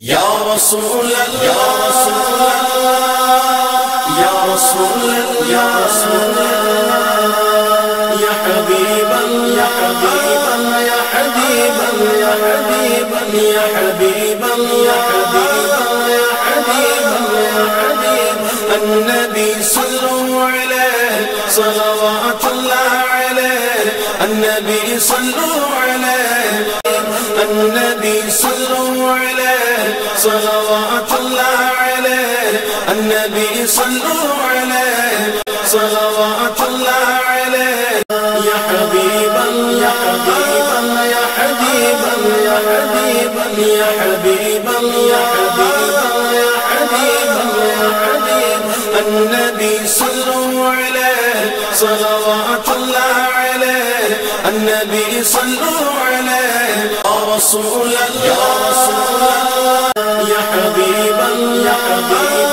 یا رسول اللہ یا رسول اللہ یا رسول اللہ یا رسول اللہ یا حبیب اللہ یا حبیب اللہ یا حبیب اللہ یا حبیب اللہ یا حبیب اللہ یا حبیب اللہ یا حبیب اللہ یا حبیب النبی صلوا علیہ صلوات اللہ علیہ النبی صلوا علیہ النبی صلوا علیہ صلوات اللہ علیہ النبی صلوا علیہ صلوات اللہ علیہ یا حبیب اللہ یا حبیب اللہ یا حبیب اللہ یا حبیب اللہ یا حبیب اللہ یا حبیب اللہ یا حبیب اللہ یا حبیب النبی صلوا علیہ صلوات اللہ علیہ النبی صلوا علیہ یا رسول اللہ یا رسول اللہ یا حبیب اللہ یا حبیب